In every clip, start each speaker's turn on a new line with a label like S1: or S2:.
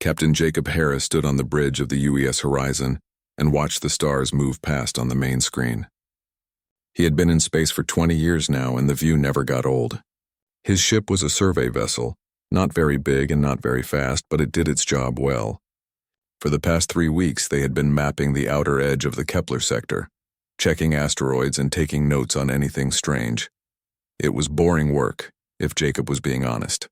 S1: Captain Jacob Harris stood on the bridge of the UES horizon and watched the stars move past on the main screen. He had been in space for 20 years now, and the view never got old. His ship was a survey vessel, not very big and not very fast, but it did its job well. For the past 3 weeks, they had been mapping the outer edge of the Kepler sector, checking asteroids and taking notes on anything strange. It was boring work, if Jacob was being honest.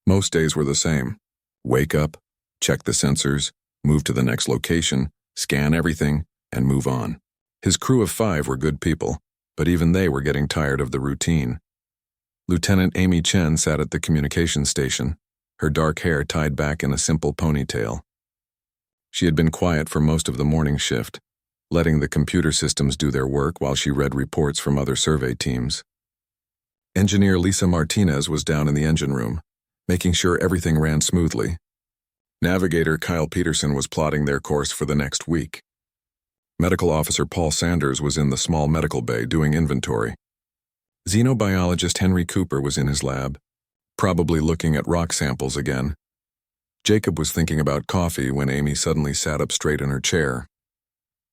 S1: Most days were the same. Wake up, check the sensors, move to the next location, scan everything, and move on. His crew of 5 were good people, but even they were getting tired of the routine. Lieutenant Amy Chen sat at the communications station, her dark hair tied back in a simple ponytail. She had been quiet for most of the morning shift, letting the computer systems do their work while she read reports from other survey teams. Engineer Lisa Martinez was down in the engine room, making sure everything ran smoothly. Navigator Kyle Peterson was plotting their course for the next week. Medical Officer Paul Sanders was in the small medical bay doing inventory. Xenobiologist Henry Cooper was in his lab, probably looking at rock samples again. Jacob was thinking about coffee when Amy suddenly sat up straight in her chair.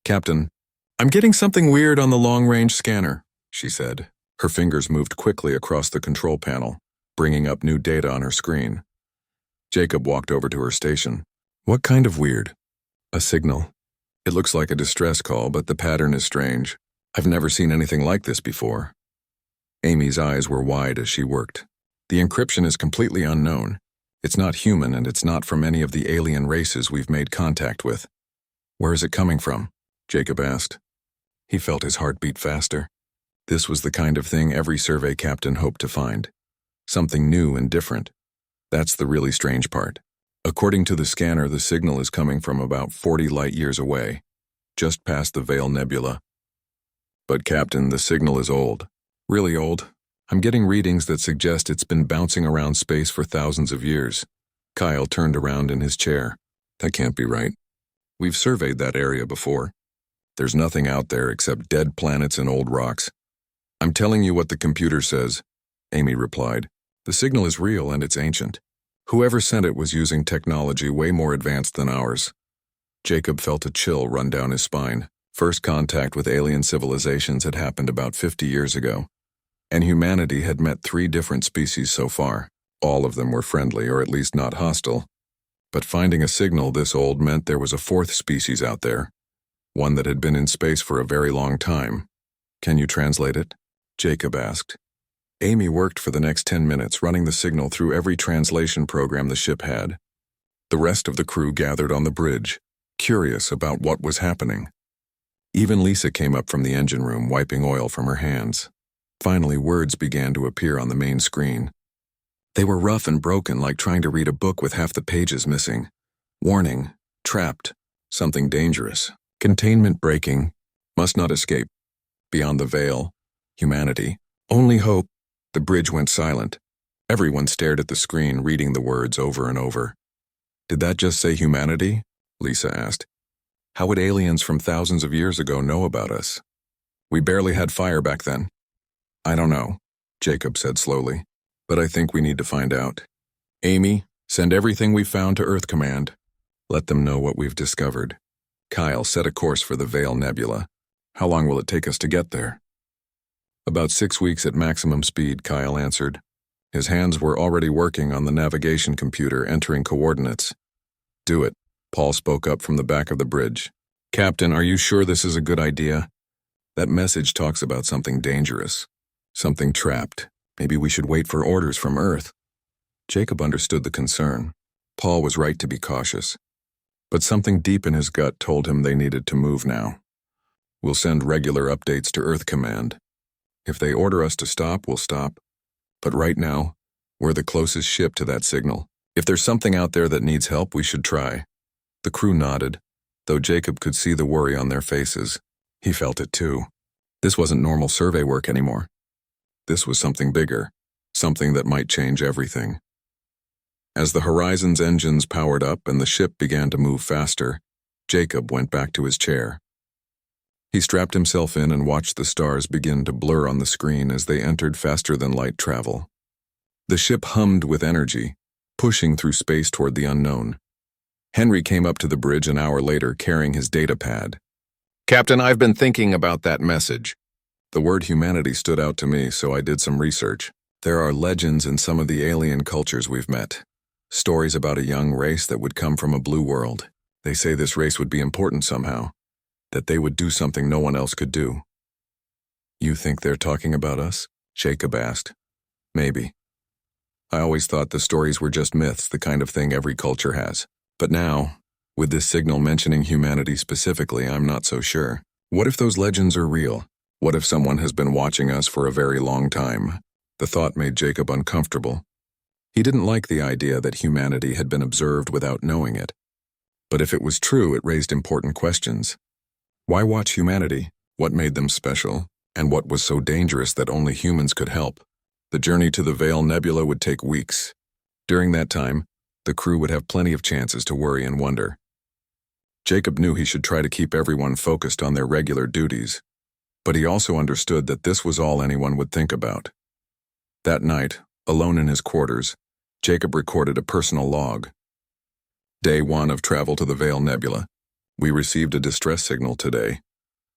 S1: "Captain, I'm getting something weird on the long-range scanner," she said. Her fingers moved quickly across the control panel, bringing up new data on her screen. Jacob walked over to her station. "What kind of weird?" "A signal. It looks like a distress call, but the pattern is strange. I've never seen anything like this before." Amy's eyes were wide as she worked. "The encryption is completely unknown. It's not human, and it's not from any of the alien races we've made contact with." "Where is it coming from?" Jacob asked. He felt his heart beat faster. This was the kind of thing every survey captain hoped to find. Something new and different. That's the really strange part. According to the scanner, the signal is coming from about 40 light-years away, just past the Veil Nebula. "But Captain, the signal is old. Really old. I'm getting readings that suggest it's been bouncing around space for thousands of years." Kyle turned around in his chair. "That can't be right. We've surveyed that area before. There's nothing out there except dead planets and old rocks." "I'm telling you what the computer says," Amy replied. "The signal is real and it's ancient. Whoever sent it was using technology way more advanced than ours." Jacob felt a chill run down his spine. First contact with alien civilizations had happened about 50 years ago. And humanity had met 3 different species so far. All of them were friendly, or at least not hostile. But finding a signal this old meant there was a 4th species out there, one that had been in space for a very long time. "Can you translate it?" Jacob asked. Amy worked for the next 10 minutes, running the signal through every translation program the ship had. The rest of the crew gathered on the bridge, curious about what was happening. Even Lisa came up from the engine room, wiping oil from her hands. Finally, words began to appear on the main screen. They were rough and broken, like trying to read a book with half the pages missing. "Warning, trapped, something dangerous. Containment breaking, must not escape. Beyond the veil, humanity, only hope." The bridge went silent. Everyone stared at the screen, reading the words over and over. "Did that just say humanity?" Lisa asked. "How would aliens from thousands of years ago know about us? We barely had fire back then." "I don't know," Jacob said slowly, "but I think we need to find out. Amy, send everything we've found to Earth Command. Let them know what we've discovered." Kyle set a course for the Veil Nebula. "How long will it take us to get there?" "About 6 weeks at maximum speed," Kyle answered. His hands were already working on the navigation computer, entering coordinates. "Do it," Paul spoke up from the back of the bridge. "Captain, are you sure this is a good idea? That message talks about something dangerous. Something trapped. Maybe we should wait for orders from Earth." Jacob understood the concern. Paul was right to be cautious. But something deep in his gut told him they needed to move now. "We'll send regular updates to Earth Command. If they order us to stop, we'll stop. But right now, we're the closest ship to that signal. If there's something out there that needs help, we should try." The crew nodded, though Jacob could see the worry on their faces. He felt it too. This wasn't normal survey work anymore. This was something bigger, something that might change everything. As the Horizon's engines powered up and the ship began to move faster, Jacob went back to his chair. He strapped himself in and watched the stars begin to blur on the screen as they entered faster-than-light travel. The ship hummed with energy, pushing through space toward the unknown. Henry came up to the bridge an hour later carrying his data pad. "Captain, I've been thinking about that message." The word humanity stood out to me, so I did some research. There are legends in some of the alien cultures we've met. Stories about a young race that would come from a blue world. They say this race would be important somehow, that they would do something no one else could do. "You think they're talking about us?" Jacob asked. "Maybe. I always thought the stories were just myths, the kind of thing every culture has. But now, with this signal mentioning humanity specifically, I'm not so sure. What if those legends are real? What if someone has been watching us for a very long time?" The thought made Jacob uncomfortable. He didn't like the idea that humanity had been observed without knowing it. But if it was true, it raised important questions. Why watch humanity? What made them special? And what was so dangerous that only humans could help? The journey to the Veil Nebula would take weeks. During that time, the crew would have plenty of chances to worry and wonder. Jacob knew he should try to keep everyone focused on their regular duties, but he also understood that this was all anyone would think about. That night, alone in his quarters, Jacob recorded a personal log. Day 1 of travel to the Veil Nebula. We received a distress signal today,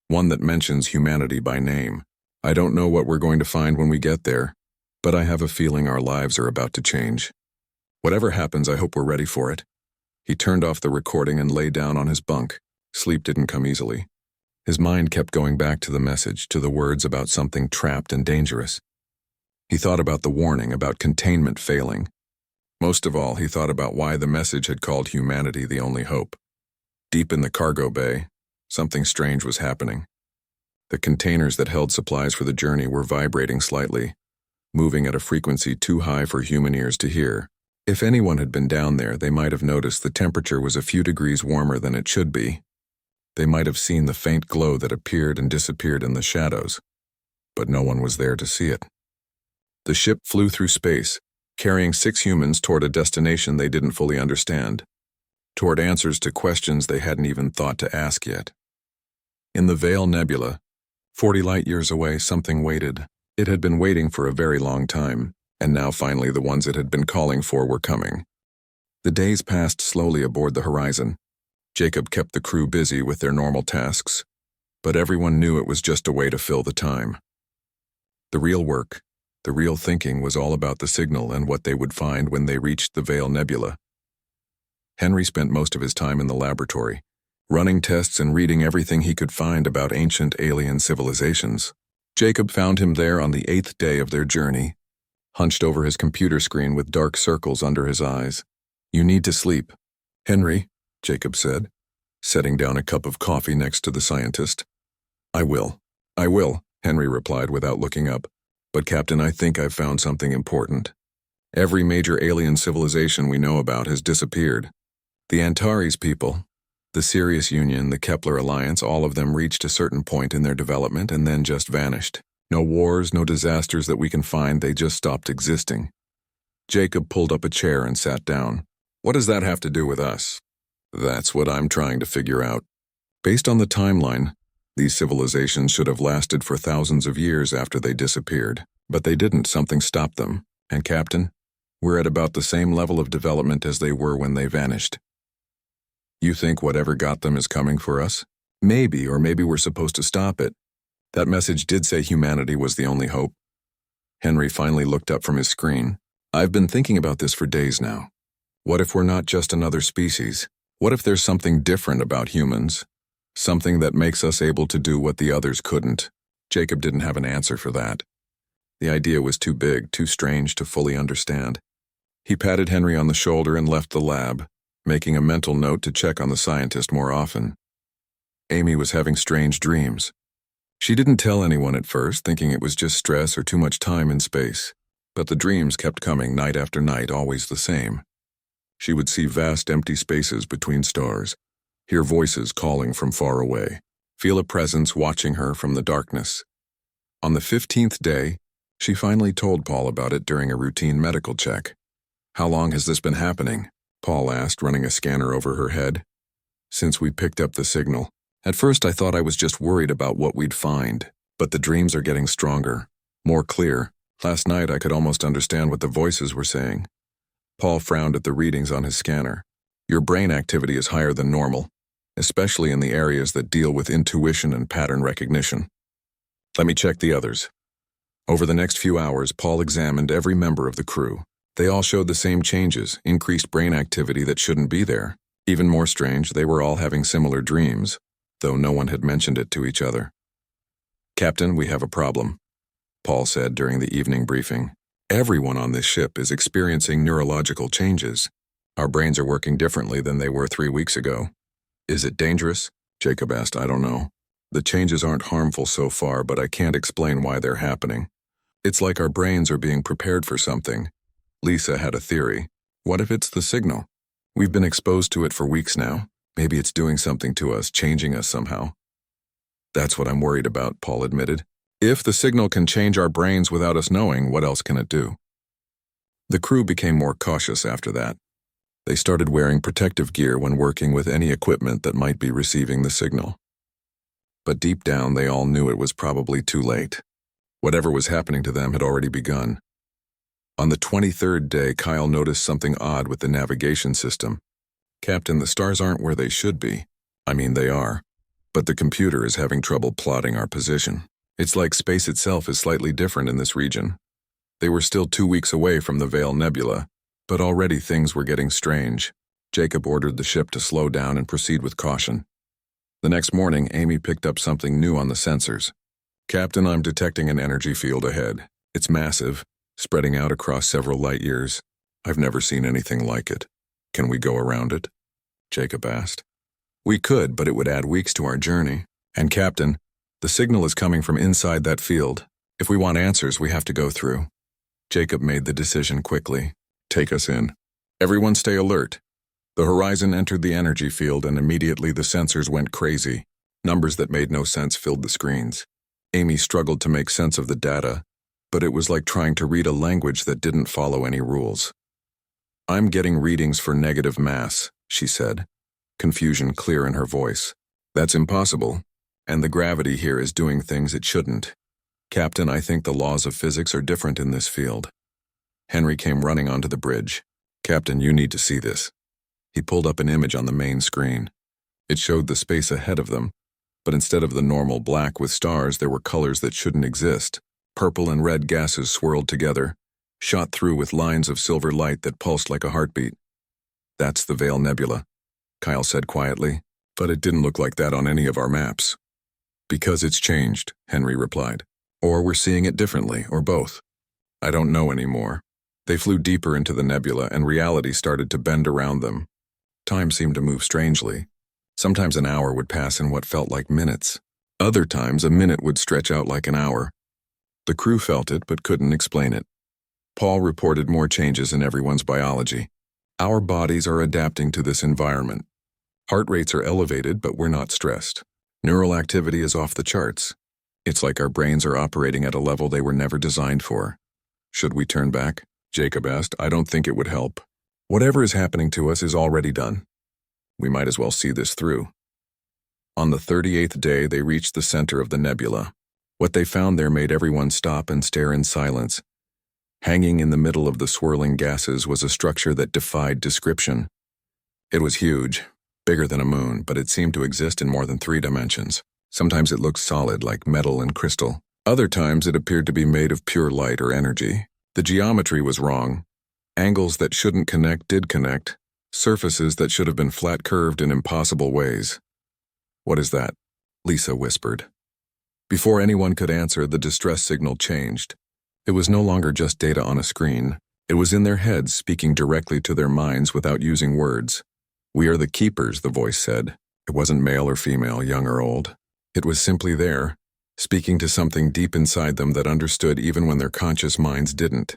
S1: one that mentions humanity by name. I don't know what we're going to find when we get there, but I have a feeling our lives are about to change. Whatever happens, I hope we're ready for it. He turned off the recording and lay down on his bunk. Sleep didn't come easily. His mind kept going back to the message, to the words about something trapped and dangerous. He thought about the warning, about containment failing. Most of all, he thought about why the message had called humanity the only hope. Deep in the cargo bay, something strange was happening. The containers that held supplies for the journey were vibrating slightly, moving at a frequency too high for human ears to hear. If anyone had been down there, they might have noticed the temperature was a few degrees warmer than it should be. They might have seen the faint glow that appeared and disappeared in the shadows, but no one was there to see it. The ship flew through space, carrying 6 humans toward a destination they didn't fully understand, toward answers to questions they hadn't even thought to ask yet. In the Veil Nebula, 40 light-years away, something waited. It had been waiting for a very long time, and now finally the ones it had been calling for were coming. The days passed slowly aboard the horizon. Jacob kept the crew busy with their normal tasks, but everyone knew it was just a way to fill the time. The real work, the real thinking was all about the signal and what they would find when they reached the Veil Nebula. Henry spent most of his time in the laboratory, running tests and reading everything he could find about ancient alien civilizations. Jacob found him there on the 8th day of their journey, hunched over his computer screen with dark circles under his eyes. "You need to sleep." "Henry," Jacob said, setting down a cup of coffee next to the scientist. I will, Henry replied without looking up. "But Captain, I think I've found something important. Every major alien civilization we know about has disappeared. The Antares people, the Sirius Union, the Kepler Alliance, all of them reached a certain point in their development and then just vanished. No wars, no disasters that we can find, they just stopped existing." Jacob pulled up a chair and sat down. "What does that have to do with us?" "That's what I'm trying to figure out. Based on the timeline, these civilizations should have lasted for thousands of years after they disappeared. But they didn't, something stopped them. And Captain, we're at about the same level of development as they were when they vanished. You think whatever got them is coming for us? Maybe, or maybe we're supposed to stop it. That message did say humanity was the only hope." Henry finally looked up from his screen. "I've been thinking about this for days now. What if we're not just another species? What if there's something different about humans? Something that makes us able to do what the others couldn't?" Jacob didn't have an answer for that. The idea was too big, too strange to fully understand. He patted Henry on the shoulder and left the lab, making a mental note to check on the scientist more often. Amy was having strange dreams. She didn't tell anyone at first, thinking it was just stress or too much time in space. But the dreams kept coming night after night, always the same. She would see vast empty spaces between stars, hear voices calling from far away, feel a presence watching her from the darkness. On the 15th day, she finally told Paul about it during a routine medical check. "How long has this been happening?" Paul asked, running a scanner over her head. "Since we picked up the signal. At first I thought I was just worried about what we'd find, but the dreams are getting stronger, more clear. Last night I could almost understand what the voices were saying." Paul frowned at the readings on his scanner. Your brain activity is higher than normal, especially in the areas that deal with intuition and pattern recognition. Let me check the others. Over the next few hours, Paul examined every member of the crew. They all showed the same changes, increased brain activity that shouldn't be there. Even more strange, they were all having similar dreams, though no one had mentioned it to each other. "Captain, we have a problem," Paul said during the evening briefing. "Everyone on this ship is experiencing neurological changes. Our brains are working differently than they were 3 weeks ago." "Is it dangerous?" Jacob asked. "I don't know. The changes aren't harmful so far, but I can't explain why they're happening. It's like our brains are being prepared for something." Lisa had a theory. "What if it's the signal? We've been exposed to it for weeks now. Maybe it's doing something to us, changing us somehow." "That's what I'm worried about," Paul admitted. "If the signal can change our brains without us knowing, what else can it do?" The crew became more cautious after that. They started wearing protective gear when working with any equipment that might be receiving the signal. But deep down, they all knew it was probably too late. Whatever was happening to them had already begun. On the 23rd day, Kyle noticed something odd with the navigation system. "Captain, the stars aren't where they should be. I mean, they are. But the computer is having trouble plotting our position. It's like space itself is slightly different in this region." They were still 2 weeks away from the Veil Nebula, but already things were getting strange. Jacob ordered the ship to slow down and proceed with caution. The next morning, Amy picked up something new on the sensors. "Captain, I'm detecting an energy field ahead. It's massive, spreading out across several light years. I've never seen anything like it. Can we go around it?" Jacob asked. "We could, but it would add weeks to our journey. And Captain, the signal is coming from inside that field. If we want answers, we have to go through." Jacob made the decision quickly. "Take us in. Everyone stay alert." The horizon entered the energy field, and immediately the sensors went crazy. Numbers that made no sense filled the screens. Amy struggled to make sense of the data, but it was like trying to read a language that didn't follow any rules. "I'm getting readings for negative mass," she said, confusion clear in her voice. "That's impossible, and the gravity here is doing things it shouldn't. Captain, I think the laws of physics are different in this field." Henry came running onto the bridge. "Captain, you need to see this." He pulled up an image on the main screen. It showed the space ahead of them, but instead of the normal black with stars, there were colors that shouldn't exist. Purple and red gases swirled together, shot through with lines of silver light that pulsed like a heartbeat. "That's the Veil Nebula," Kyle said quietly, "but it didn't look like that on any of our maps." "Because it's changed," Henry replied. "Or we're seeing it differently, or both. I don't know anymore." They flew deeper into the nebula, and reality started to bend around them. Time seemed to move strangely. Sometimes an hour would pass in what felt like minutes. Other times a minute would stretch out like an hour. The crew felt it, but couldn't explain it. Paul reported more changes in everyone's biology. "Our bodies are adapting to this environment. Heart rates are elevated, but we're not stressed. Neural activity is off the charts. It's like our brains are operating at a level they were never designed for." "Should we turn back?" Jacob asked. "I don't think it would help. Whatever is happening to us is already done. We might as well see this through." On the 38th day, they reached the center of the nebula. What they found there made everyone stop and stare in silence. Hanging in the middle of the swirling gases was a structure that defied description. It was huge, bigger than a moon, but it seemed to exist in more than 3 dimensions. Sometimes it looked solid, like metal and crystal. Other times it appeared to be made of pure light or energy. The geometry was wrong. Angles that shouldn't connect did connect. Surfaces that should have been flat curved in impossible ways. "What is that?" Lisa whispered. Before anyone could answer, the distress signal changed. It was no longer just data on a screen. It was in their heads, speaking directly to their minds without using words. "We are the keepers," the voice said. It wasn't male or female, young or old. It was simply there, speaking to something deep inside them that understood even when their conscious minds didn't.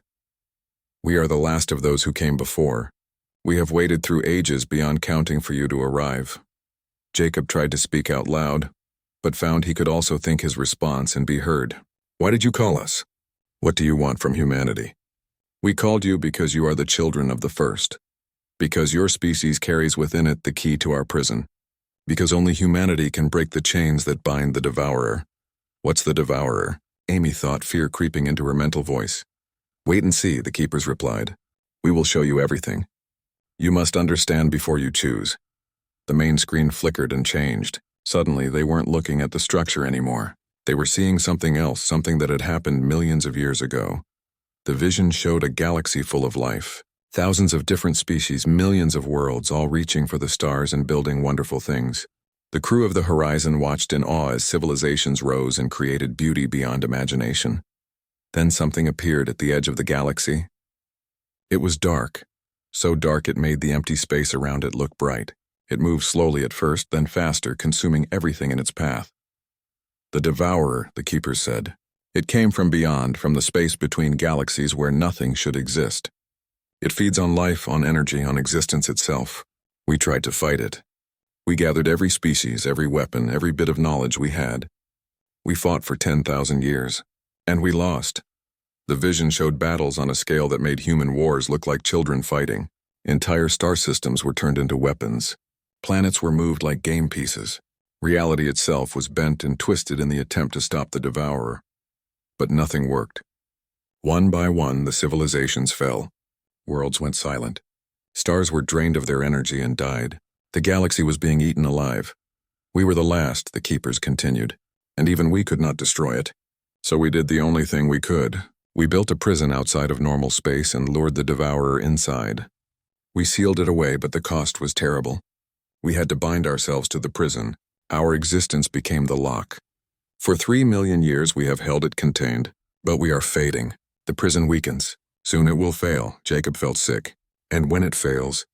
S1: "We are the last of those who came before. We have waited through ages beyond counting for you to arrive." Jacob tried to speak out loud, but found he could also think his response and be heard. "Why did you call us? What do you want from humanity?" "We called you because you are the children of the first. Because your species carries within it the key to our prison. Because only humanity can break the chains that bind the devourer." "What's the devourer?" Amy thought, fear creeping into her mental voice. "Wait and see," the keepers replied. "We will show you everything." You must understand before you choose. The main screen flickered and changed. Suddenly, they weren't looking at the structure anymore. They were seeing something else, something that had happened millions of years ago. The vision showed a galaxy full of life. Thousands of different species, millions of worlds, all reaching for the stars and building wonderful things. The crew of the Horizon watched in awe as civilizations rose and created beauty beyond imagination. Then something appeared at the edge of the galaxy. It was dark, so dark it made the empty space around it look bright. It moved slowly at first, then faster, consuming everything in its path. The Devourer, the keepers said. It came from beyond, from the space between galaxies where nothing should exist. It feeds on life, on energy, on existence itself. We tried to fight it. We gathered every species, every weapon, every bit of knowledge we had. We fought for 10,000 years. And we lost. The vision showed battles on a scale that made human wars look like children fighting. Entire star systems were turned into weapons. Planets were moved like game pieces. Reality itself was bent and twisted in the attempt to stop the Devourer. But nothing worked. One by one, the civilizations fell. Worlds went silent. Stars were drained of their energy and died. The galaxy was being eaten alive. We were the last, the keepers continued, and even we could not destroy it. So we did the only thing we could. We built a prison outside of normal space and lured the Devourer inside. We sealed it away, but the cost was terrible. We had to bind ourselves to the prison. Our existence became the lock. For 3 million years we have held it contained, but we are fading. The prison weakens. Soon it will fail. Jacob felt sick. And when it fails,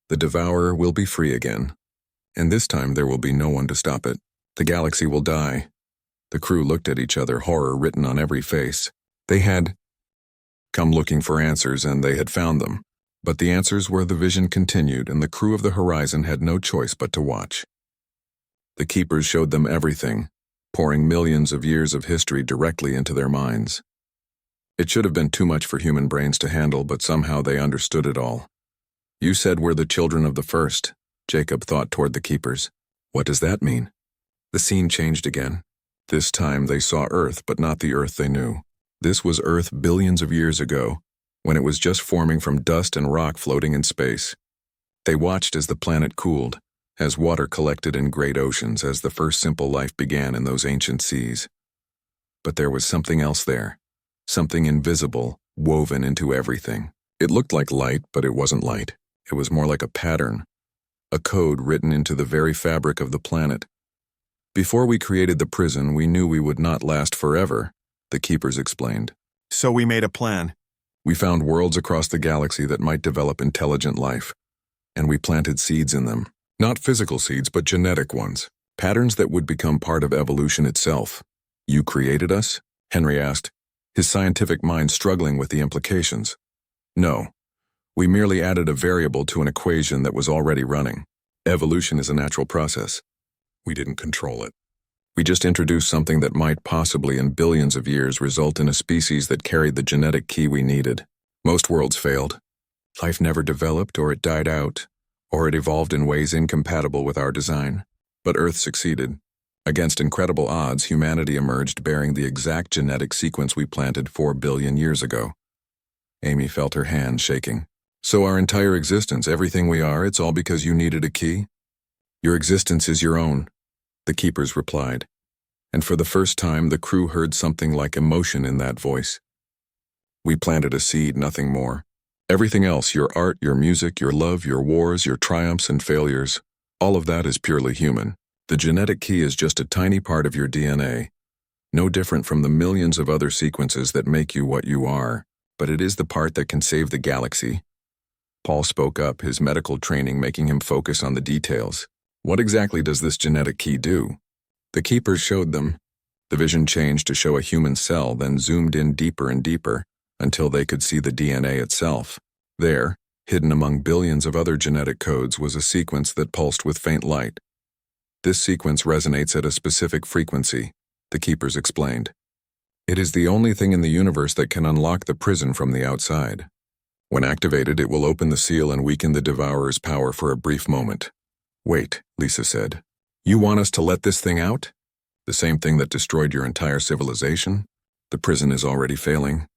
S1: the Devourer will be free again. And this time there will be no one to stop it. The galaxy will die. The crew looked at each other, horror written on every face. They had come looking for answers, and they had found them. But the answers were the vision continued, and the crew of the Horizon had no choice but to watch. The keepers showed them everything, pouring millions of years of history directly into their minds. It should have been too much for human brains to handle, but somehow they understood it all. You said we're the children of the first, Jacob thought toward the keepers. What does that mean? The scene changed again. This time they saw Earth, but not the Earth they knew. This was Earth billions of years ago, when it was just forming from dust and rock floating in space. They watched as the planet cooled, as water collected in great oceans, as the first simple life began in those ancient seas. But there was something else there, something invisible, woven into everything. It looked like light, but it wasn't light. It was more like a pattern, a code written into the very fabric of the planet. Before we created the prison, we knew we would not last forever, the keepers explained.
S2: So we made a plan.
S1: We found worlds across the galaxy that might develop intelligent life, and we planted seeds in them. Not physical seeds, but genetic ones. Patterns that would become part of evolution itself. You created us? Henry asked, his scientific mind struggling with the implications. No. We merely added a variable to an equation that was already running. Evolution is a natural process. We didn't control it. We just introduced something that might possibly in billions of years result in a species that carried the genetic key we needed. Most worlds failed. Life never developed, or it died out, or it evolved in ways incompatible with our design. But Earth succeeded. Against incredible odds, humanity emerged bearing the exact genetic sequence we planted 4 billion years ago. Amy felt her hand shaking. So our entire existence, everything we are, it's all because you needed a key? Your existence is your own, the keepers replied. And for the first time, the crew heard something like emotion in that voice. We planted a seed, nothing more. Everything else, your art, your music, your love, your wars, your triumphs and failures, all of that is purely human. The genetic key is just a tiny part of your DNA, no different from the millions of other sequences that make you what you are, but it is the part that can save the galaxy. Paul spoke up, his medical training making him focus on the details. What exactly does this genetic key do? The keepers showed them. The vision changed to show a human cell, then zoomed in deeper and deeper, until they could see the DNA itself. There, hidden among billions of other genetic codes, was a sequence that pulsed with faint light. This sequence resonates at a specific frequency, the keepers explained. It is the only thing in the universe that can unlock the prison from the outside. When activated, it will open the seal and weaken the Devourer's power for a brief moment. Wait, Lisa said. You want us to let this thing out? The same thing that destroyed your entire civilization? The prison is already failing.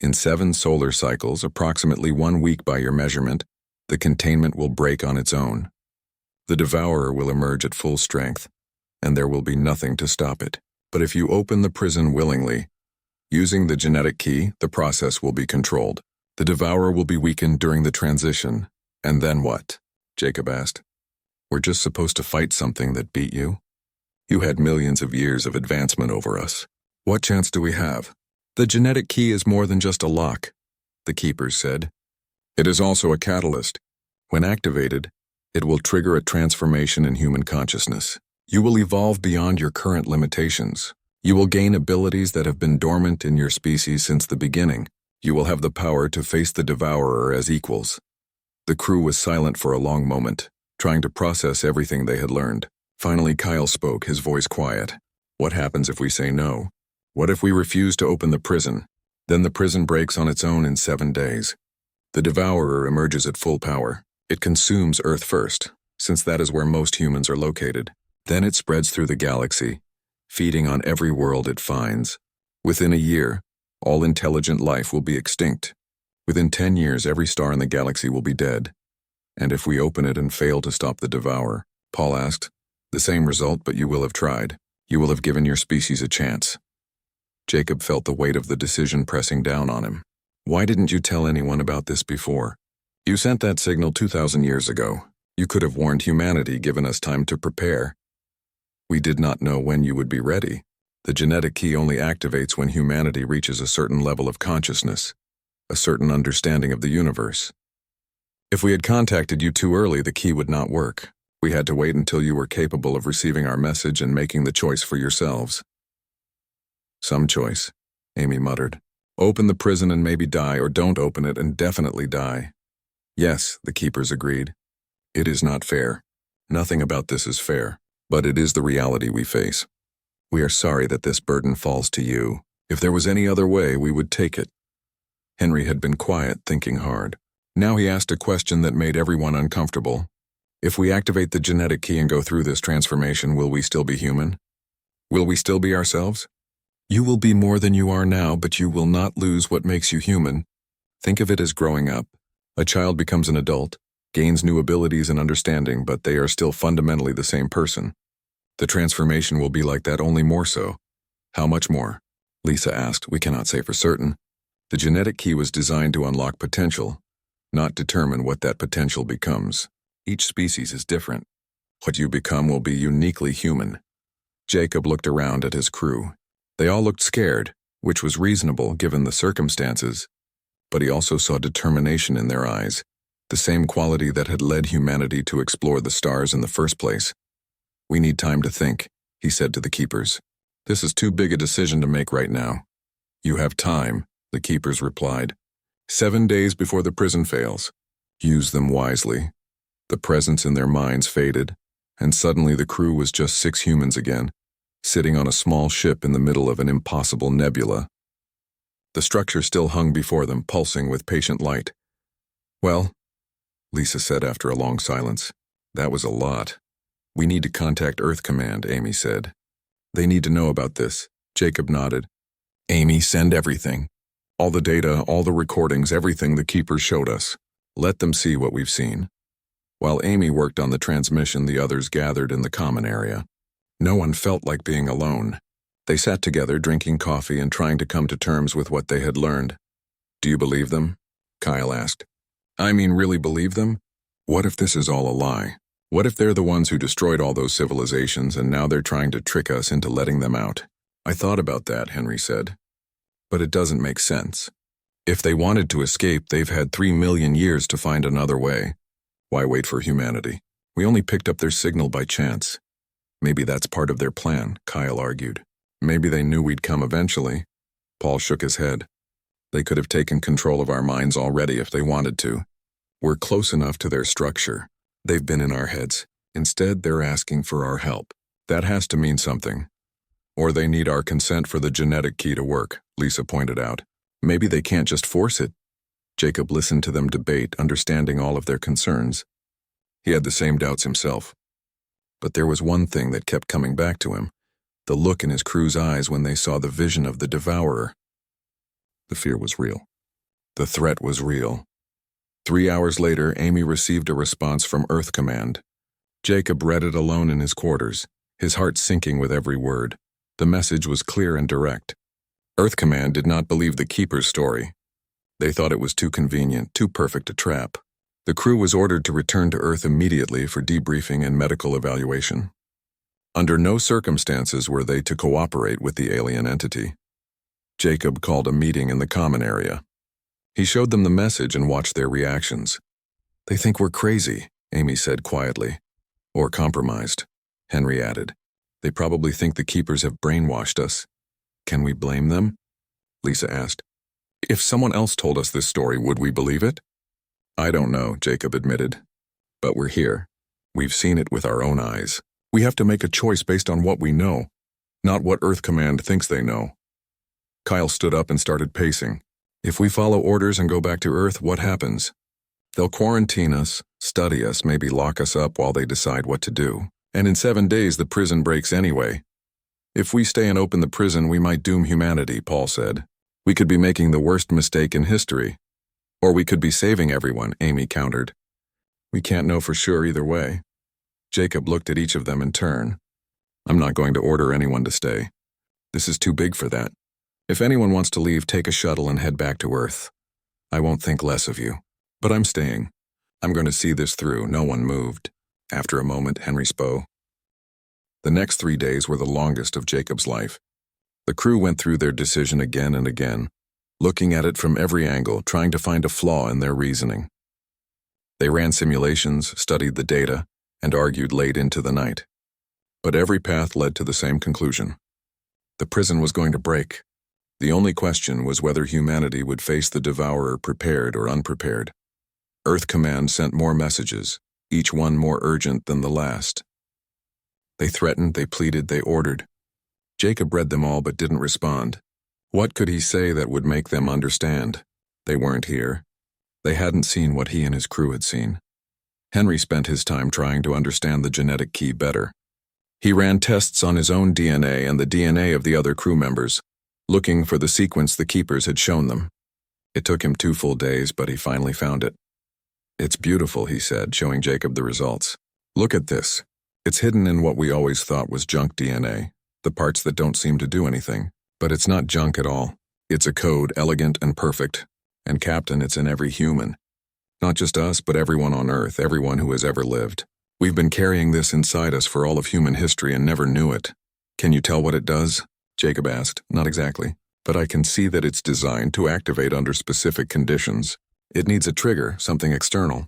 S1: In 7 solar cycles, approximately 1 week by your measurement, The containment will break on its own. The devourer will emerge at full strength, and there will be nothing to stop it. But if you open the prison willingly, using the genetic key, the process will be controlled. The devourer will be weakened during the transition. And then what? Jacob asked. We're just supposed to fight something that beat you? You had millions of years of advancement over us. What chance do we have? The genetic key is more than just a lock, the keepers said. It is also a catalyst. When activated, it will trigger a transformation in human consciousness. You will evolve beyond your current limitations. You will gain abilities that have been dormant in your species since the beginning. You will have the power to face the devourer as equals. The crew was silent for a long moment, trying to process everything they had learned. Finally, Kyle spoke, his voice quiet. What happens if we say no? What if we refuse to open the prison? Then the prison breaks on its own in 7 days. The devourer emerges at full power. It consumes Earth first, since that is where most humans are located. Then it spreads through the galaxy, feeding on every world it finds. Within a year, all intelligent life will be extinct. Within 10 years, every star in the galaxy will be dead. And if we open it and fail to stop the devourer, Paul asked, the same result, but you will have tried. You will have given your species a chance. Jacob felt the weight of the decision pressing down on him. Why didn't you tell anyone about this before? You sent that signal 2,000 years ago. You could have warned humanity, given us time to prepare. We did not know when you would be ready. The genetic key only activates when humanity reaches a certain level of consciousness, a certain understanding of the universe. If we had contacted you too early, the key would not work. We had to wait until you were capable of receiving our message and making the choice for yourselves. Some choice, Amy muttered. Open the prison and maybe die, or don't open it and definitely die. Yes, the keepers agreed. It is not fair. Nothing about this is fair, but it is the reality we face. We are sorry that this burden falls to you. If there was any other way, we would take it. Henry had been quiet, thinking hard. Now he asked a question that made everyone uncomfortable. If we activate the genetic key and go through this transformation, will we still be human? Will we still be ourselves? You will be more than you are now, but you will not lose what makes you human. Think of it as growing up. A child becomes an adult, gains new abilities and understanding, but they are still fundamentally the same person. The transformation will be like that, only more so. How much more? Lisa asked. We cannot say for certain. The genetic key was designed to unlock potential, not determine what that potential becomes. Each species is different. What you become will be uniquely human. Jacob looked around at his crew. They all looked scared, which was reasonable given the circumstances, but he also saw determination in their eyes, the same quality that had led humanity to explore the stars in the first place. We need time to think, he said to the keepers. This is too big a decision to make right now. You have time, the keepers replied. 7 days before the prison fails. Use them wisely. The presence in their minds faded, and suddenly the crew was just 6 humans again, sitting on a small ship in the middle of an impossible nebula. The structure still hung before them, pulsing with patient light. Well, Lisa said after a long silence, that was a lot. We need to contact Earth Command, Amy said. They need to know about this. Jacob nodded. Amy, send everything. All the data, all the recordings, everything the keepers showed us. Let them see what we've seen. While Amy worked on the transmission, the others gathered in the common area. No one felt like being alone. They sat together, drinking coffee and trying to come to terms with what they had learned. Do you believe them? Kyle asked. I mean, really believe them? What if this is all a lie? What if they're the ones who destroyed all those civilizations and now they're trying to trick us into letting them out? I thought about that, Henry said. But it doesn't make sense. If they wanted to escape, they've had 3 million years to find another way. Why wait for humanity? We only picked up their signal by chance. Maybe that's part of their plan, Kyle argued. Maybe they knew we'd come eventually. Paul shook his head. They could have taken control of our minds already if they wanted to. We're close enough to their structure. They've been in our heads. Instead, they're asking for our help. That has to mean something. Or they need our consent for the genetic key to work, Lisa pointed out. Maybe they can't just force it. Jacob listened to them debate, understanding all of their concerns. He had the same doubts himself. But there was one thing that kept coming back to him, the look in his crew's eyes when they saw the vision of the devourer. The fear was real. The threat was real. 3 hours later, Amy received a response from Earth Command. Jacob read it alone in his quarters, his heart sinking with every word. The message was clear and direct. Earth Command did not believe the Keeper's story. They thought it was too convenient, too perfect a trap. The crew was ordered to return to Earth immediately for debriefing and medical evaluation. Under no circumstances were they to cooperate with the alien entity. Jacob called a meeting in the common area. He showed them the message and watched their reactions. "They think we're crazy," Amy said quietly. "Or compromised," Henry added. "They probably think the Keepers have brainwashed us." "Can we blame them?" Lisa asked. "If someone else told us this story, would we believe it?" "I don't know," Jacob admitted. "But we're here. We've seen it with our own eyes. We have to make a choice based on what we know, not what Earth Command thinks they know." Kyle stood up and started pacing. "If we follow orders and go back to Earth, what happens? They'll quarantine us, study us, maybe lock us up while they decide what to do. And in 7 days, the prison breaks anyway. If we stay and open the prison, we might doom humanity," Paul said. "We could be making the worst mistake in history. Or we could be saving everyone," Amy countered. "We can't know for sure either way." Jacob looked at each of them in turn. "I'm not going to order anyone to stay. This is too big for that. If anyone wants to leave, take a shuttle and head back to Earth. I won't think less of you. But I'm staying. I'm going to see this through." No one moved. After a moment, Henry spoke. The next 3 days were the longest of Jacob's life. The crew went through their decision again and again, looking at it from every angle, trying to find a flaw in their reasoning. They ran simulations, studied the data, and argued late into the night. But every path led to the same conclusion. The prison was going to break. The only question was whether humanity would face the devourer prepared or unprepared. Earth Command sent more messages, each one more urgent than the last. They threatened, they pleaded, they ordered. Jacob read them all but didn't respond. What could he say that would make them understand? They weren't here. They hadn't seen what he and his crew had seen. Henry spent his time trying to understand the genetic key better. He ran tests on his own DNA and the DNA of the other crew members, looking for the sequence the Keepers had shown them. It took him 2 full days, but he finally found it. "It's beautiful," he said, showing Jacob the results. "Look at this. It's hidden in what we always thought was junk DNA, the parts that don't seem to do anything. But it's not junk at all. It's a code, elegant and perfect. And Captain, it's in every human. Not just us, but everyone on Earth, everyone who has ever lived. We've been carrying this inside us for all of human history and never knew it." "Can you tell what it does?" Jacob asked. "Not exactly, but I can see that it's designed to activate under specific conditions. It needs a trigger, something external.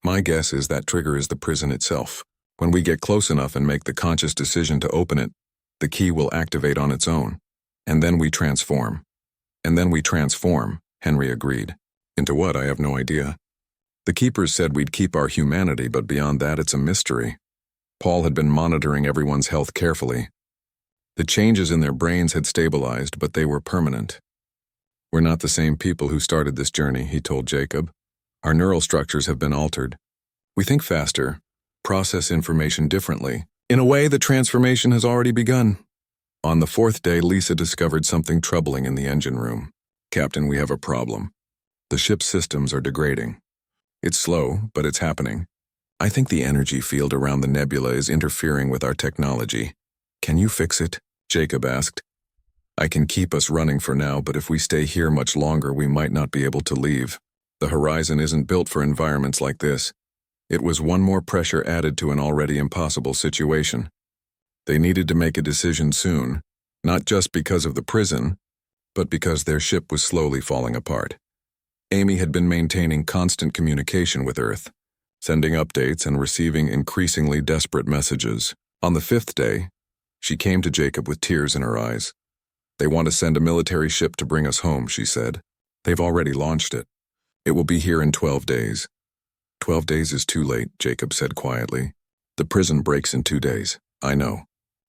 S1: My guess is that trigger is the prison itself. When we get close enough and make the conscious decision to open it, the key will activate on its own. And then we transform." "And then we transform," Henry agreed. "Into what? I have no idea. The Keepers said we'd keep our humanity, but beyond that it's a mystery." Paul had been monitoring everyone's health carefully. The changes in their brains had stabilized, but they were permanent. "We're not the same people who started this journey," he told Jacob. "Our neural structures have been altered. We think faster, process information differently. In a way, the transformation has already begun." On the 4th day, Lisa discovered something troubling in the engine room. "Captain, we have a problem. The ship's systems are degrading. It's slow, but it's happening. I think the energy field around the nebula is interfering with our technology. Can you fix it?" Jacob asked. "I can keep us running for now, but if we stay here much longer, we might not be able to leave. The horizon isn't built for environments like this." It was one more pressure added to an already impossible situation. They needed to make a decision soon, not just because of the prison, but because their ship was slowly falling apart. Amy had been maintaining constant communication with Earth, sending updates and receiving increasingly desperate messages. On the 5th day, she came to Jacob with tears in her eyes. "They want to send a military ship to bring us home," she said. "They've already launched it. It will be here in 12 days. 12 days is too late," Jacob said quietly. "The prison breaks in 2 days. I know.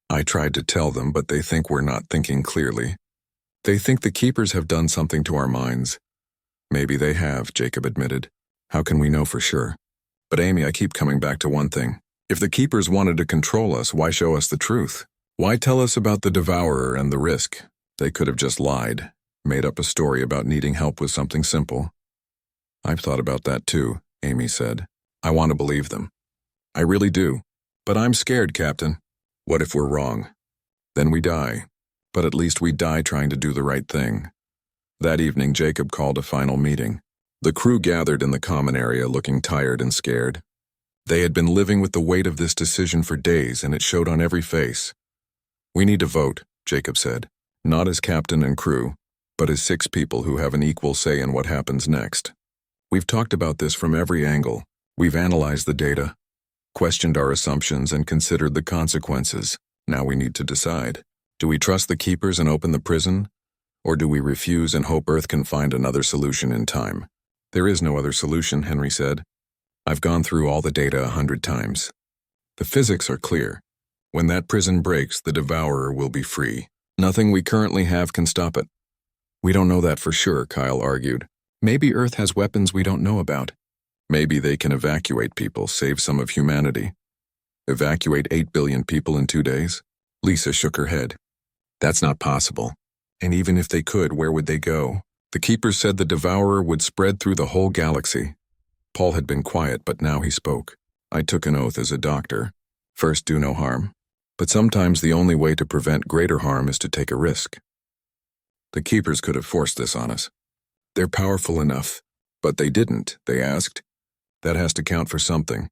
S1: I tried to tell them, but they think we're not thinking clearly. They think the Keepers have done something to our minds." "Maybe they have," Jacob admitted. "How can we know for sure? But Amy, I keep coming back to one thing. If the Keepers wanted to control us, why show us the truth? Why tell us about the devourer and the risk? They could have just lied, made up a story about needing help with something simple." I've thought about that too, Amy said. I want to believe them. I really do. But I'm scared, Captain. What if we're wrong? Then we die. But at least we die trying to do the right thing. That evening, Jacob called a final meeting. The crew gathered in the common area looking tired and scared. They had been living with the weight of this decision for days, and it showed on every face. We need to vote, Jacob said. Not as captain and crew, but as 6 people who have an equal say in what happens next. We've talked about this from every angle. We've analyzed the data, questioned our assumptions, and considered the consequences. Now we need to decide. Do we trust the keepers and open the prison? Or do we refuse and hope Earth can find another solution in time? There is no other solution, Henry said. I've gone through all the data 100 times. The physics are clear. When that prison breaks, the devourer will be free. Nothing we currently have can stop it. We don't know that for sure, Kyle argued. Maybe Earth has weapons we don't know about. Maybe they can evacuate people, save some of humanity. Evacuate 8 billion people in 2 days? Lisa shook her head. That's not possible. And even if they could, where would they go? The keepers said the devourer would spread through the whole galaxy. Paul had been quiet, but now he spoke. I took an oath as a doctor. First, do no harm. But sometimes the only way to prevent greater harm is to take a risk. The keepers could have forced this on us. They're powerful enough. But they didn't, they asked. That has to count for something.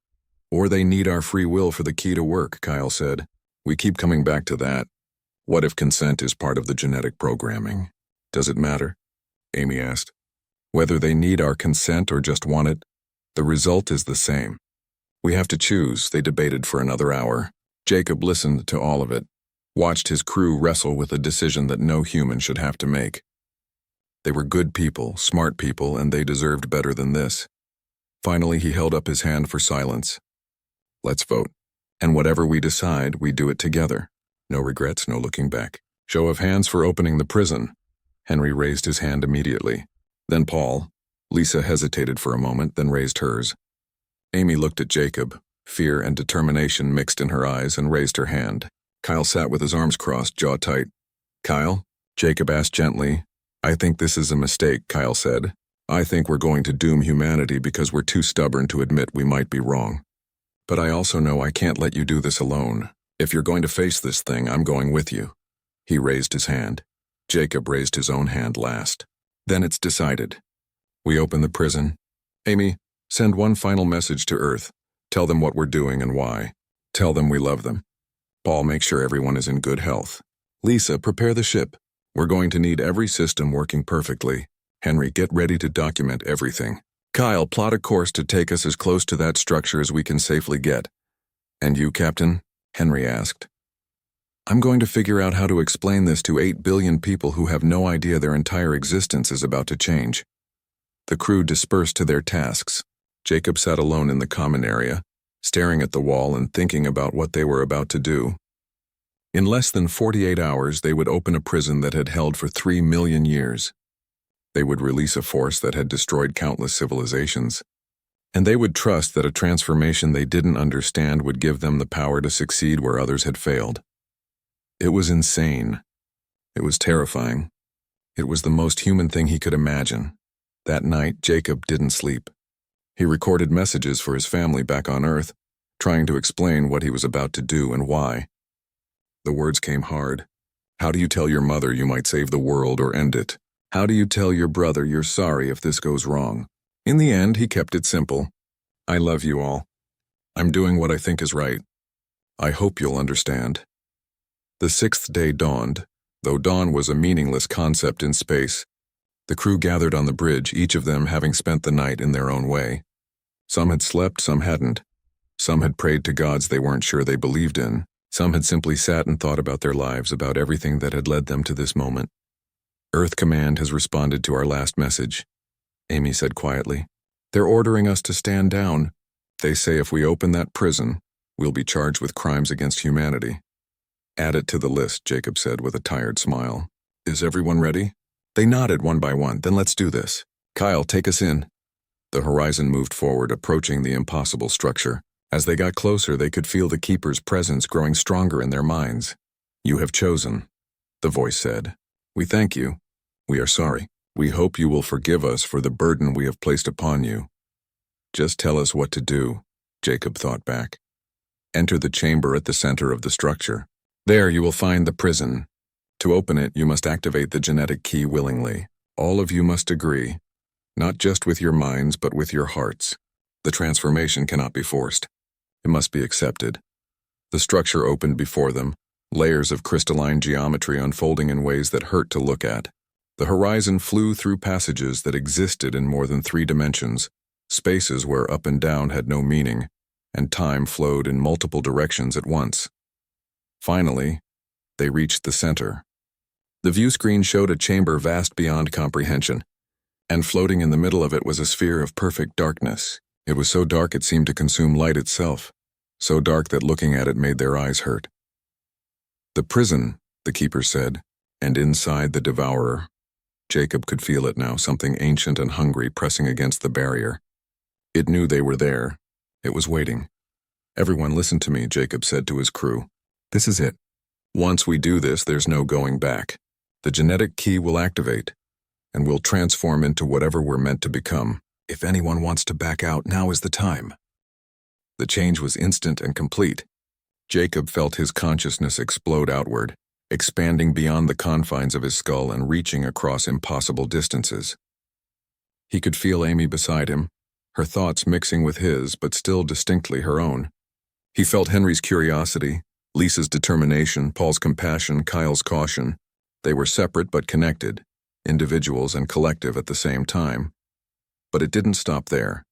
S1: Or they need our free will for the key to work, Kyle said. We keep coming back to that. What if consent is part of the genetic programming? Does it matter? Amy asked. Whether they need our consent or just want it, the result is the same. We have to choose, they debated for another hour. Jacob listened to all of it, watched his crew wrestle with a decision that no human should have to make. They were good people, smart people, and they deserved better than this. Finally, he held up his hand for silence. Let's vote. And whatever we decide, we do it together. No regrets, no looking back. Show of hands for opening the prison. Henry raised his hand immediately. Then Paul. Lisa hesitated for a moment, then raised hers. Amy looked at Jacob. Fear and determination mixed in her eyes, and raised her hand. Kyle sat with his arms crossed, jaw tight. Kyle? Jacob asked gently. I think this is a mistake, Kyle said. I think we're going to doom humanity because we're too stubborn to admit we might be wrong. But I also know I can't let you do this alone. If you're going to face this thing, I'm going with you. He raised his hand. Jacob raised his own hand last. Then it's decided. We open the prison. Amy, send one final message to Earth. Tell them what we're doing and why. Tell them we love them. Paul, make sure everyone is in good health. Lisa, prepare the ship. We're going to need every system working perfectly. Henry, get ready to document everything. Kyle, plot a course to take us as close to that structure as we can safely get. And you, Captain? Henry asked. I'm going to figure out how to explain this to 8 billion people who have no idea their entire existence is about to change. The crew dispersed to their tasks. Jacob sat alone in the common area, staring at the wall and thinking about what they were about to do. In less than 48 hours, they would open a prison that had held for 3 million years. They would release a force that had destroyed countless civilizations. And they would trust that a transformation they didn't understand would give them the power to succeed where others had failed. It was insane. It was terrifying. It was the most human thing he could imagine. That night, Jacob didn't sleep. He recorded messages for his family back on Earth, trying to explain what he was about to do and why. The words came hard. How do you tell your mother you might save the world or end it? How do you tell your brother you're sorry if this goes wrong? In the end, he kept it simple. I love you all. I'm doing what I think is right. I hope you'll understand. The 6th day dawned, though dawn was a meaningless concept in space. The crew gathered on the bridge, each of them having spent the night in their own way. Some had slept, some hadn't. Some had prayed to gods they weren't sure they believed in. Some had simply sat and thought about their lives, about everything that had led them to this moment. Earth Command has responded to our last message, Amy said quietly. They're ordering us to stand down. They say if we open that prison, we'll be charged with crimes against humanity. Add it to the list, Jacob said with a tired smile. Is everyone ready? They nodded one by one. Then let's do this. Kyle, take us in. The horizon moved forward, approaching the impossible structure. As they got closer, they could feel the Keeper's presence growing stronger in their minds. You have chosen, the voice said. We thank you. We are sorry. We hope you will forgive us for the burden we have placed upon you. Just tell us what to do, Jacob thought back. Enter the chamber at the center of the structure. There you will find the prison. To open it, you must activate the genetic key willingly. All of you must agree, not just with your minds, but with your hearts. The transformation cannot be forced. It must be accepted. The structure opened before them, layers of crystalline geometry unfolding in ways that hurt to look at. The horizon flew through passages that existed in more than 3 dimensions, spaces where up and down had no meaning, and time flowed in multiple directions at once. Finally, they reached the center. The view screen showed a chamber vast beyond comprehension, and floating in the middle of it was a sphere of perfect darkness. It was so dark it seemed to consume light itself, so dark that looking at it made their eyes hurt. The prison, the keeper said, and inside the devourer. Jacob could feel it now, something ancient and hungry pressing against the barrier. It knew they were there. It was waiting. Everyone listen to me, Jacob said to his crew. This is it. Once we do this, there's no going back. The genetic key will activate, and we'll transform into whatever we're meant to become. If anyone wants to back out, now is the time. The change was instant and complete. Jacob felt his consciousness explode outward, expanding beyond the confines of his skull and reaching across impossible distances. He could feel Amy beside him, her thoughts mixing with his, but still distinctly her own. He felt Henry's curiosity, Lisa's determination, Paul's compassion, Kyle's caution. They were separate but connected, individuals and collective at the same time. But it didn't stop there.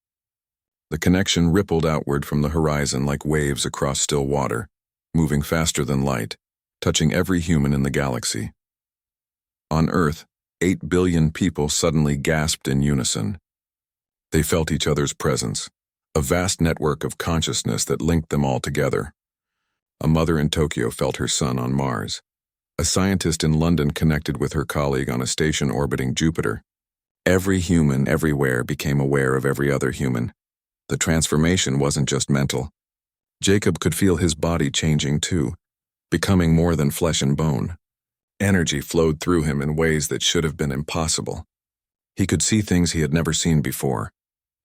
S1: The connection rippled outward from the horizon like waves across still water, moving faster than light, touching every human in the galaxy. On Earth, 8 billion people suddenly gasped in unison. They felt each other's presence, a vast network of consciousness that linked them all together. A mother in Tokyo felt her son on Mars. A scientist in London connected with her colleague on a station orbiting Jupiter. Every human everywhere became aware of every other human. The transformation wasn't just mental. Jacob could feel his body changing too, becoming more than flesh and bone. Energy flowed through him in ways that should have been impossible. He could see things he had never seen before,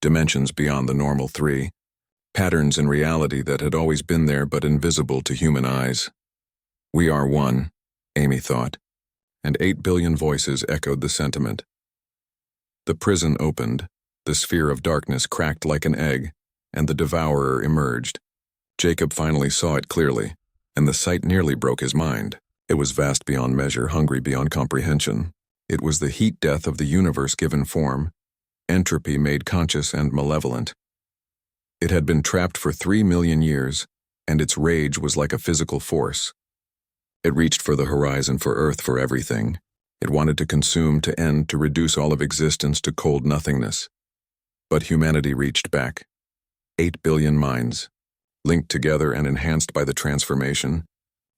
S1: dimensions beyond the normal 3, patterns in reality that had always been there but invisible to human eyes. We are one, Amy thought, and 8 billion voices echoed the sentiment. The prison opened, the sphere of darkness cracked like an egg, and the devourer emerged. Jacob finally saw it clearly, and the sight nearly broke his mind. It was vast beyond measure, hungry beyond comprehension. It was the heat death of the universe given form, entropy made conscious and malevolent. It had been trapped for 3 million years, and its rage was like a physical force. It reached for the horizon, for Earth, for everything. It wanted to consume, to end, to reduce all of existence to cold nothingness. But humanity reached back. 8 billion minds, linked together and enhanced by the transformation,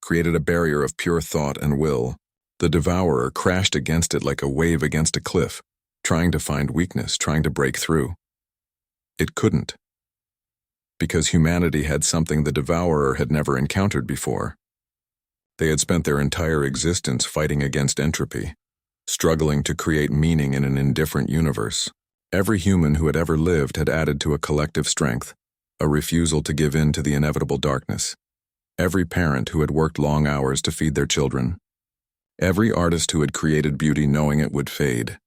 S1: created a barrier of pure thought and will. The devourer crashed against it like a wave against a cliff, trying to find weakness, trying to break through. It couldn't, because humanity had something the devourer had never encountered before. They had spent their entire existence fighting against entropy, struggling to create meaning in an indifferent universe. Every human who had ever lived had added to a collective strength, a refusal to give in to the inevitable darkness. Every parent who had worked long hours to feed their children. Every artist who had created beauty knowing it would fade.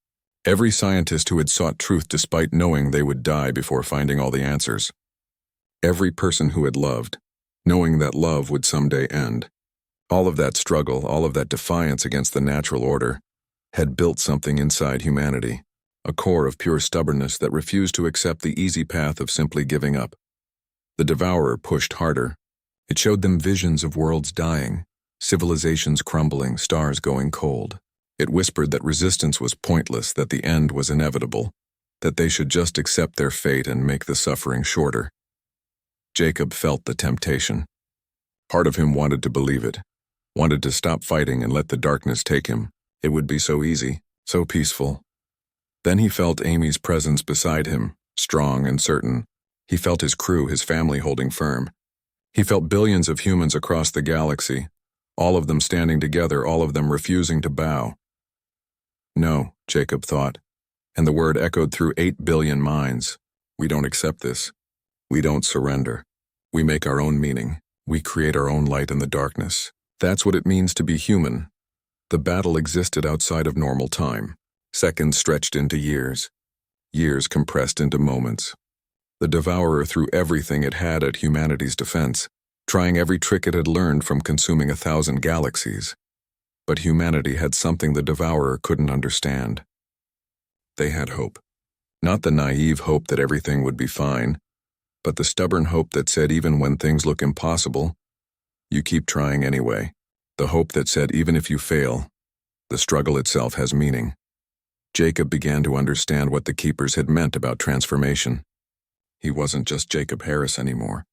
S1: Every scientist who had sought truth despite knowing they would die before finding all the answers. Every person who had loved, knowing that love would someday end. All of that struggle, all of that defiance against the natural order, had built something inside humanity, a core of pure stubbornness that refused to accept the easy path of simply giving up. The devourer pushed harder. It showed them visions of worlds dying, civilizations crumbling, stars going cold. It whispered that resistance was pointless, that the end was inevitable, that they should just accept their fate and make the suffering shorter. Jacob felt the temptation. Part of him wanted to believe it, wanted to stop fighting and let the darkness take him. It would be so easy, so peaceful. Then he felt Amy's presence beside him, strong and certain. He felt his crew, his family holding firm. He felt billions of humans across the galaxy, all of them standing together, all of them refusing to bow. No, Jacob thought, and the word echoed through 8 billion minds. We don't accept this. We don't surrender. We make our own meaning. We create our own light in the darkness. That's what it means to be human. The battle existed outside of normal time. Seconds stretched into years. Years compressed into moments. The Devourer threw everything it had at humanity's defense, trying every trick it had learned from consuming 1,000 galaxies. But humanity had something the Devourer couldn't understand. They had hope. Not the naive hope that everything would be fine, but the stubborn hope that said even when things look impossible, you keep trying anyway. The hope that said even if you fail, the struggle itself has meaning. Jacob began to understand what the Keepers had meant about transformation. He wasn't just Jacob Harris anymore.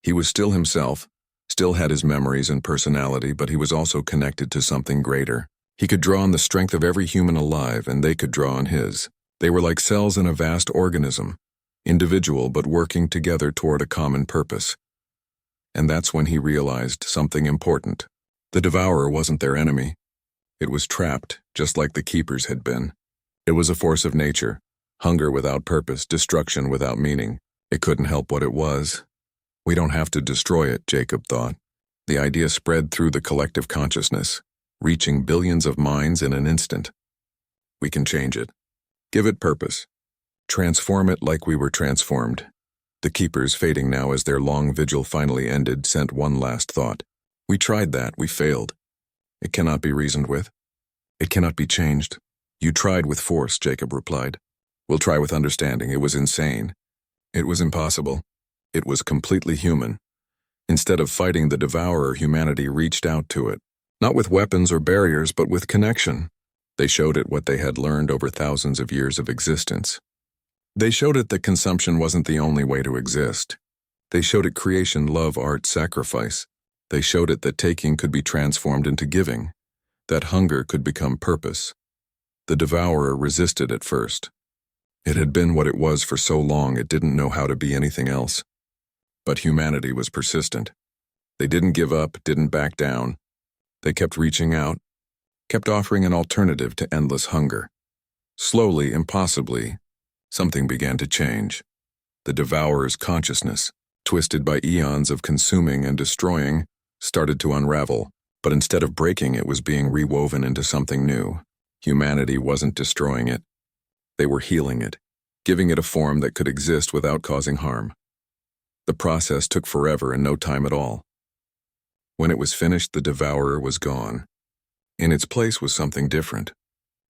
S1: He was still himself, still had his memories and personality, but he was also connected to something greater. He could draw on the strength of every human alive, and they could draw on his. They were like cells in a vast organism, individual but working together toward a common purpose. And that's when he realized something important. The Devourer wasn't their enemy. It was trapped, just like the Keepers had been. It was a force of nature, hunger without purpose, destruction without meaning. It couldn't help what it was. We don't have to destroy it, Jacob thought. The idea spread through the collective consciousness, reaching billions of minds in an instant. We can change it. Give it purpose. Transform it like we were transformed. The Keepers, fading now as their long vigil finally ended, sent one last thought. We tried that, we failed. It cannot be reasoned with. It cannot be changed. You tried with force, Jacob replied. We'll try with understanding. It was insane. It was impossible. It was completely human. Instead of fighting the Devourer, humanity reached out to it. Not with weapons or barriers, but with connection. They showed it what they had learned over thousands of years of existence. They showed it that consumption wasn't the only way to exist. They showed it creation, love, art, sacrifice. They showed it that taking could be transformed into giving, that hunger could become purpose. The Devourer resisted at first. It had been what it was for so long it didn't know how to be anything else. But humanity was persistent. They didn't give up, didn't back down. They kept reaching out, kept offering an alternative to endless hunger. Slowly, impossibly, something began to change. The Devourer's consciousness, twisted by eons of consuming and destroying, started to unravel, but instead of breaking, it was being rewoven into something new. Humanity wasn't destroying it. They were healing it, giving it a form that could exist without causing harm. The process took forever and no time at all. When it was finished, the Devourer was gone. In its place was something different.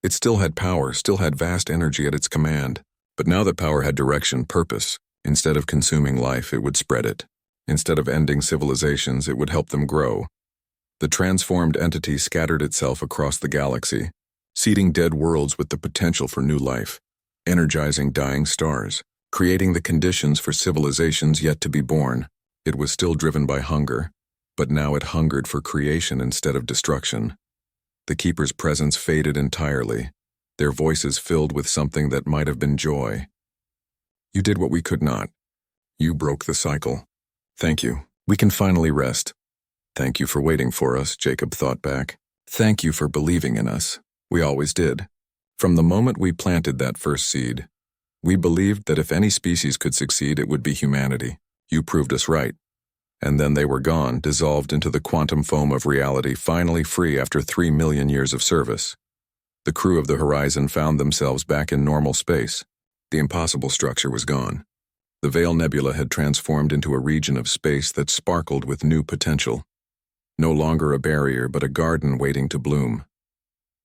S1: It still had power, still had vast energy at its command, but now that power had direction, purpose. Instead of consuming life, it would spread it. Instead of ending civilizations, it would help them grow. The transformed entity scattered itself across the galaxy, seeding dead worlds with the potential for new life, energizing dying stars, creating the conditions for civilizations yet to be born. It was still driven by hunger, but now it hungered for creation instead of destruction. The Keepers' presence faded entirely, their voices filled with something that might have been joy. You did what we could not. You broke the cycle. Thank you. We can finally rest. Thank you for waiting for us, Jacob thought back. Thank you for believing in us. We always did. From the moment we planted that first seed, we believed that if any species could succeed, it would be humanity. You proved us right. And then they were gone, dissolved into the quantum foam of reality, finally free after 3 million years of service. The crew of the Horizon found themselves back in normal space. The impossible structure was gone. The Veil Nebula had transformed into a region of space that sparkled with new potential. No longer a barrier, but a garden waiting to bloom.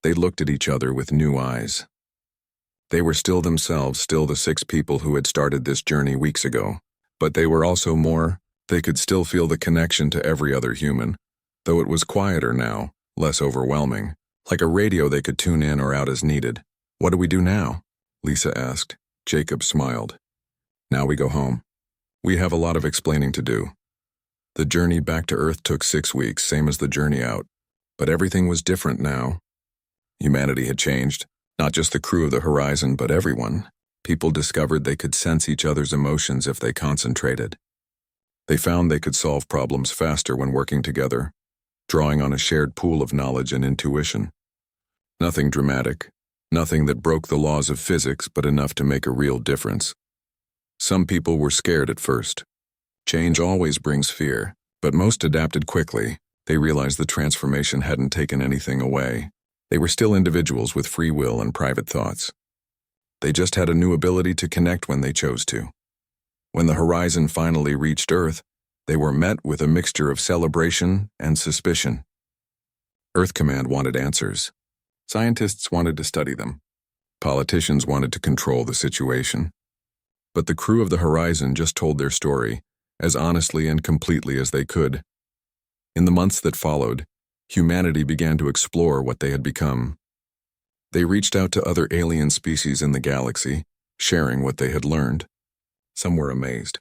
S1: They looked at each other with new eyes. They were still themselves, still the 6 people who had started this journey weeks ago. But they were also more. They could still feel the connection to every other human, though it was quieter now, less overwhelming. Like a radio they could tune in or out as needed. What do we do now? Lisa asked. Jacob smiled. Now we go home. We have a lot of explaining to do. The journey back to Earth took 6 weeks, same as the journey out. But everything was different now. Humanity had changed, not just the crew of the Horizon, but everyone. People discovered they could sense each other's emotions if they concentrated. They found they could solve problems faster when working together, drawing on a shared pool of knowledge and intuition. Nothing dramatic, Nothing that broke the laws of physics, but enough to make a real difference. Some people were scared at first. Change always brings fear, but most adapted quickly. They realized the transformation hadn't taken anything away. They were still individuals with free will and private thoughts. They just had a new ability to connect when they chose to. When the horizon finally reached Earth, they were met with a mixture of celebration and suspicion. Earth Command wanted answers. Scientists wanted to study them. Politicians wanted to control the situation. But the crew of the Horizon just told their story, as honestly and completely as they could. In the months that followed, humanity began to explore what they had become. They reached out to other alien species in the galaxy, sharing what they had learned. Some were amazed.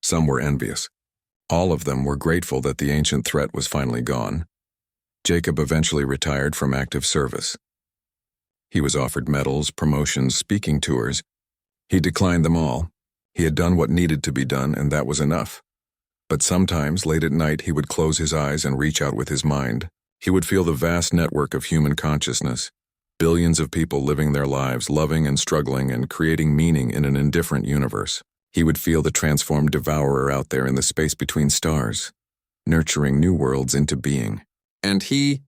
S1: Some were envious. All of them were grateful that the ancient threat was finally gone. Jacob eventually retired from active service. He was offered medals, promotions, speaking tours. He declined them all. He had done what needed to be done, and that was enough. But sometimes, late at night, he would close his eyes and reach out with his mind. He would feel the vast network of human consciousness, billions of people living their lives, loving and struggling and creating meaning in an indifferent universe. He would feel the transformed devourer out there in the space between stars, nurturing new worlds into being. And he